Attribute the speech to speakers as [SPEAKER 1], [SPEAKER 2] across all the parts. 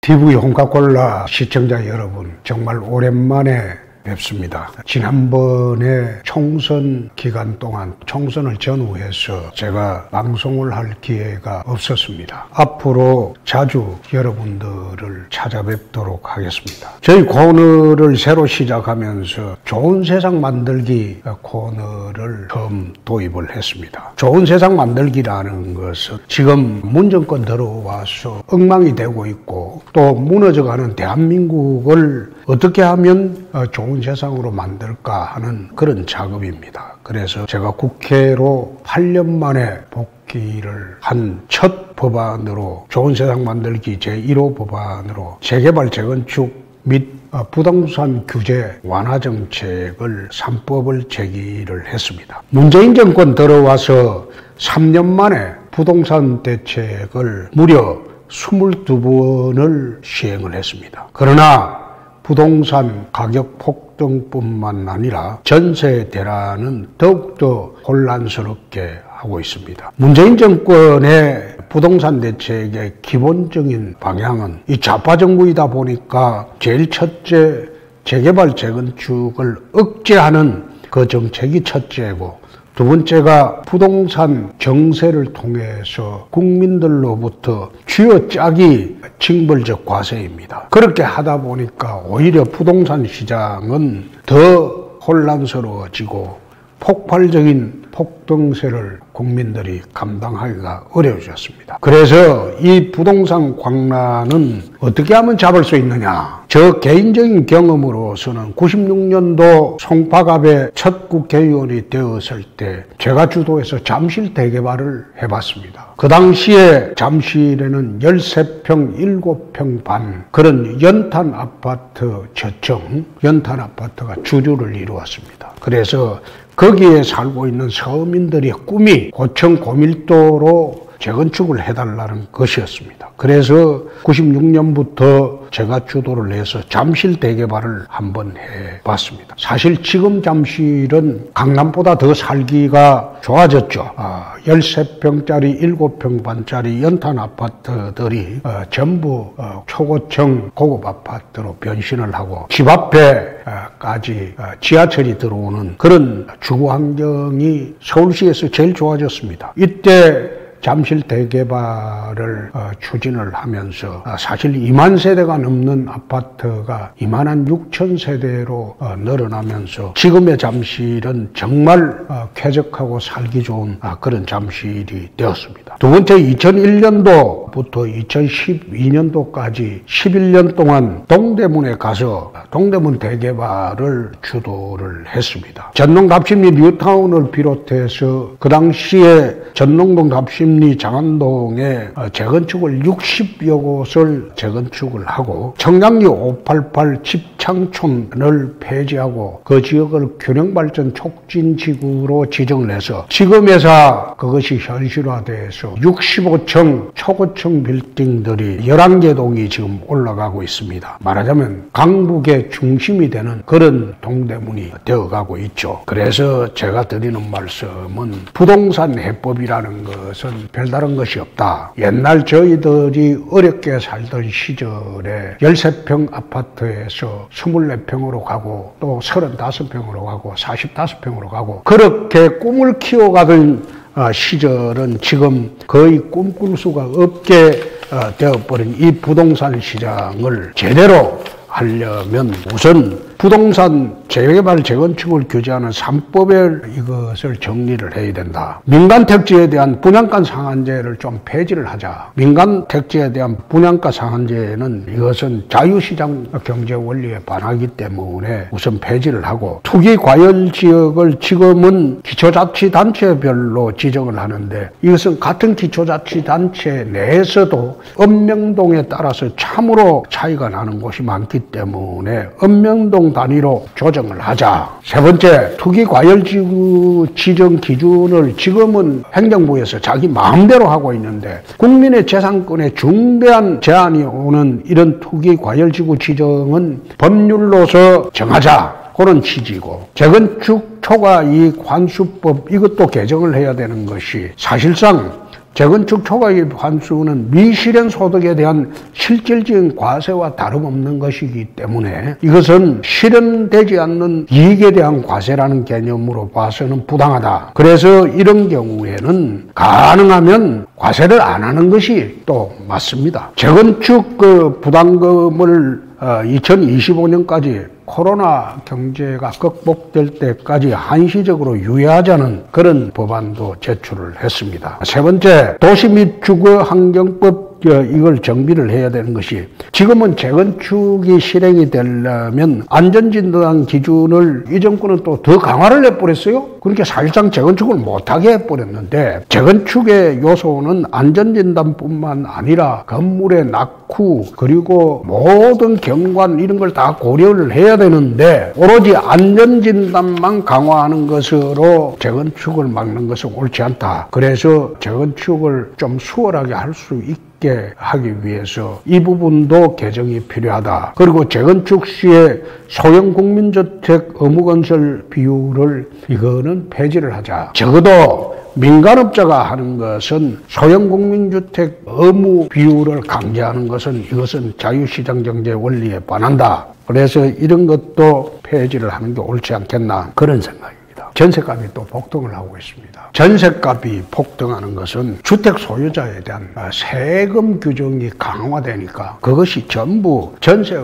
[SPEAKER 1] TV 홍카콜라 시청자 여러분, 정말 오랜만에 뵙습니다. 지난번에 총선 기간 동안 총선을 전후해서 제가 방송을 할 기회가 없었습니다. 앞으로 자주 여러분들을 찾아뵙도록 하겠습니다. 저희 코너를 새로 시작하면서 좋은 세상 만들기 코너를 처음 도입을 했습니다. 좋은 세상 만들기라는 것은 지금 문정권 들어와서 엉망이 되고 있고 또 무너져가는 대한민국을 어떻게 하면 좋은 세상으로 만들까 하는 그런 작업입니다. 그래서 제가 국회로 8년 만에 복귀를 한 첫 법안으로 좋은 세상 만들기 제1호 법안으로 재개발 재건축 및 부동산 규제 완화 정책을 3법을 제기를 했습니다. 문재인 정권 들어와서 3년 만에 부동산 대책을 무려 22번을 시행을 했습니다. 그러나 부동산 가격 폭등뿐만 아니라 전세 대란은 더욱더 혼란스럽게 하고 있습니다. 문재인 정권의 부동산 대책의 기본적인 방향은 이 좌파 정부이다 보니까 제일 첫째 재개발 재건축을 억제하는 그 정책이 첫째고, 두 번째가 부동산 정세를 통해서 국민들로부터 쥐어짜기 징벌적 과세입니다. 그렇게 하다 보니까 오히려 부동산 시장은 더 혼란스러워지고 폭발적인 폭등세를 국민들이 감당하기가 어려워졌습니다. 그래서 이 부동산 광란은 어떻게 하면 잡을 수 있느냐? 저 개인적인 경험으로서는 96년도 송파갑의 첫 국회의원이 되었을 때 제가 주도해서 잠실 대개발을 해봤습니다. 그 당시에 잠실에는 13평, 7평 반 그런 연탄 아파트 저층, 연탄 아파트가 주류를 이루었습니다. 그래서 거기에 살고 있는 서민들의 꿈이 고층 고밀도로 재건축을 해달라는 것이었습니다. 그래서 96년부터 제가 주도를 해서 잠실 대개발을 한번 해봤습니다. 사실 지금 잠실은 강남보다 더 살기가 좋아졌죠. 13평짜리 7평 반짜리 연탄 아파트들이 전부 초고층 고급 아파트로 변신을 하고 집 앞에까지 지하철이 들어오는 그런 주거 환경이 서울시에서 제일 좋아졌습니다. 이때 잠실 대개발을 추진을 하면서 사실 2만 세대가 넘는 아파트가 2만 한 6천 세대로 늘어나면서 지금의 잠실은 정말 쾌적하고 살기 좋은 그런 잠실이 되었습니다. 두 번째, 2001년도부터 2012년도까지 11년 동안 동대문에 가서 동대문 대개발을 주도를 했습니다. 전농 답심리 뉴타운을 비롯해서 그 당시에 전농동 답심리 장안동에 재건축을 60여 곳을 재건축을 하고 청량리 588 집창촌을 폐지하고 그 지역을 균형발전 촉진지구로 지정을 해서 지금에서 그것이 현실화돼서 65층 초고층 빌딩들이 11개 동이 지금 올라가고 있습니다. 말하자면 강북의 중심이 되는 그런 동대문이 되어가고 있죠. 그래서 제가 드리는 말씀은 부동산 해법이라는 것은 별다른 것이 없다. 옛날 저희들이 어렵게 살던 시절에 13평 아파트에서 24평으로 가고 또 35평으로 가고 45평으로 가고 그렇게 꿈을 키워가던 시절은 지금 거의 꿈꿀 수가 없게 되어버린 이 부동산 시장을 제대로 하려면 우선 부동산 재개발 재건축을 규제하는 3법에 이것을 정리를 해야 된다. 민간 택지에 대한 분양가 상한제를 좀 폐지를 하자. 민간 택지에 대한 분양가 상한제는 이것은 자유시장 경제 원리에 반하기 때문에 우선 폐지를 하고, 투기 과열 지역을 지금은 기초자치단체별로 지정을 하는데 이것은 같은 기초자치단체 내에서도 읍명동에 따라서 참으로 차이가 나는 곳이 많기 때문에 읍명동 단위로 조정을 하자. 세 번째, 투기과열지구 지정 기준을 지금은 행정부에서 자기 마음대로 하고 있는데 국민의 재산권에 중대한 제한이 오는 이런 투기과열지구 지정은 법률로서 정하자. 그런 취지고, 재건축 초과이익 환수법 이것도 개정을 해야 되는 것이 사실상 재건축 초과이익 환수는 미실현 소득에 대한 실질적인 과세와 다름없는 것이기 때문에 이것은 실현되지 않는 이익에 대한 과세라는 개념으로 봐서는 부당하다. 그래서 이런 경우에는 가능하면 과세를 안 하는 것이 또 맞습니다. 재건축 부담금을 2025년까지 코로나 경제가 극복될 때까지 한시적으로 유예하자는 그런 법안도 제출을 했습니다. 세 번째, 도시 및 주거 환경법 이걸 정비를 해야 되는 것이, 지금은 재건축이 실행이 되려면 안전진단 기준을 이 정권은 또 더 강화를 해버렸어요. 그렇게 사실상 재건축을 못하게 해버렸는데, 재건축의 요소는 안전진단뿐만 아니라 건물의 낙후 그리고 모든 경관 이런 걸 다 고려를 해야 되는데, 오로지 안전진단만 강화하는 것으로 재건축을 막는 것은 옳지 않다. 그래서 재건축을 좀 수월하게 할 수 있게 하기 위해서 이 부분도 개정이 필요하다. 그리고 재건축 시에 소형 국민주택 의무건설 비율을 이거는 폐지를 하자. 적어도 민간업자가 하는 것은 소형 국민주택 의무 비율을 강제하는 것은 이것은 자유시장 경제 원리에 반한다. 그래서 이런 것도 폐지를 하는 게 옳지 않겠나, 그런 생각입니다. 전셋값이 또 폭등을 하고 있습니다. 전셋값이 폭등하는 것은 주택 소유자에 대한 세금 규정이 강화되니까 그것이 전부 전세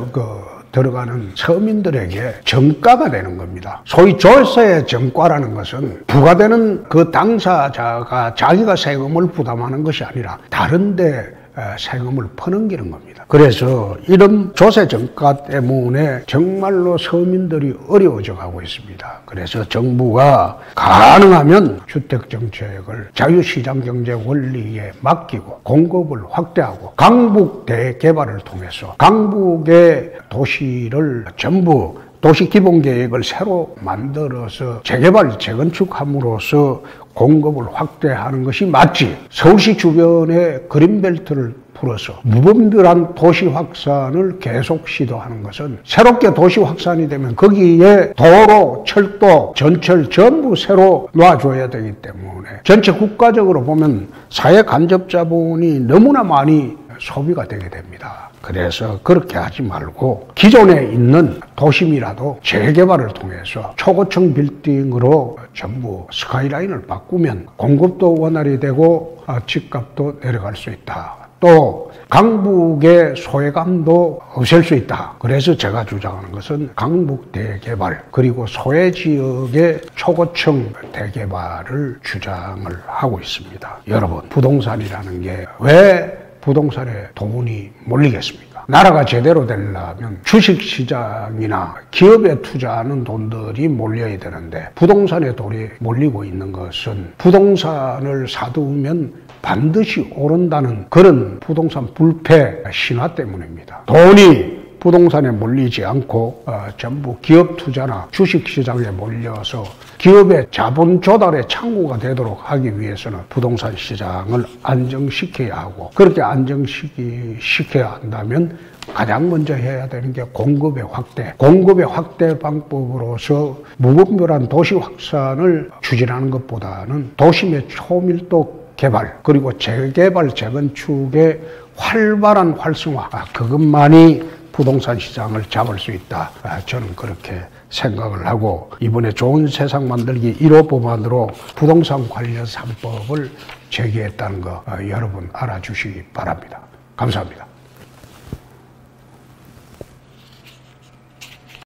[SPEAKER 1] 들어가는 서민들에게 정가가 되는 겁니다. 소위 조세 정가라는 것은 부과되는 그 당사자가 자기가 세금을 부담하는 것이 아니라 다른 데 세금을 퍼넘기는 겁니다. 그래서 이런 조세 정가 때문에 정말로 서민들이 어려워져 가고 있습니다. 그래서 정부가 가능하면 주택정책을 자유시장 경제 원리에 맡기고 공급을 확대하고 강북 대개발을 통해서 강북의 도시를 전부 도시기본계획을 새로 만들어서 재개발, 재건축함으로써 공급을 확대하는 것이 맞지. 서울시 주변에 그린벨트를 풀어서 무분별한 도시 확산을 계속 시도하는 것은, 새롭게 도시 확산이 되면 거기에 도로, 철도, 전철 전부 새로 놔줘야 되기 때문에 전체 국가적으로 보면 사회 간접 자본이 너무나 많이 소비가 되게 됩니다. 그래서 그렇게 하지 말고 기존에 있는 도심이라도 재개발을 통해서 초고층 빌딩으로 전부 스카이라인을 바꾸면 공급도 원활히 되고 집값도 내려갈 수 있다. 또 강북의 소외감도 없앨 수 있다. 그래서 제가 주장하는 것은 강북 대개발 그리고 소외 지역의 초고층 대개발을 주장을 하고 있습니다. 여러분, 부동산이라는 게 왜 부동산에 돈이 몰리겠습니까? 나라가 제대로 되려면 주식시장이나 기업에 투자하는 돈들이 몰려야 되는데, 부동산에 돈이 몰리고 있는 것은 부동산을 사두면 반드시 오른다는 그런 부동산 불패 신화 때문입니다. 돈이 부동산에 몰리지 않고 전부 기업 투자나 주식시장에 몰려서 기업의 자본 조달의 창구가 되도록 하기 위해서는 부동산 시장을 안정시켜야 하고, 그렇게 안정시켜야 한다면 가장 먼저 해야 되는 게 공급의 확대. 공급의 확대 방법으로서 무분별한 도시 확산을 추진하는 것보다는 도심의 초밀도 개발 그리고 재개발, 재건축의 활발한 활성화, 그것만이 부동산 시장을 잡을 수 있다. 저는 그렇게 생각을 하고, 이번에 좋은 세상 만들기 1호 법안으로 부동산 관련 3법을 제기했다는 거 여러분 알아주시기 바랍니다. 감사합니다.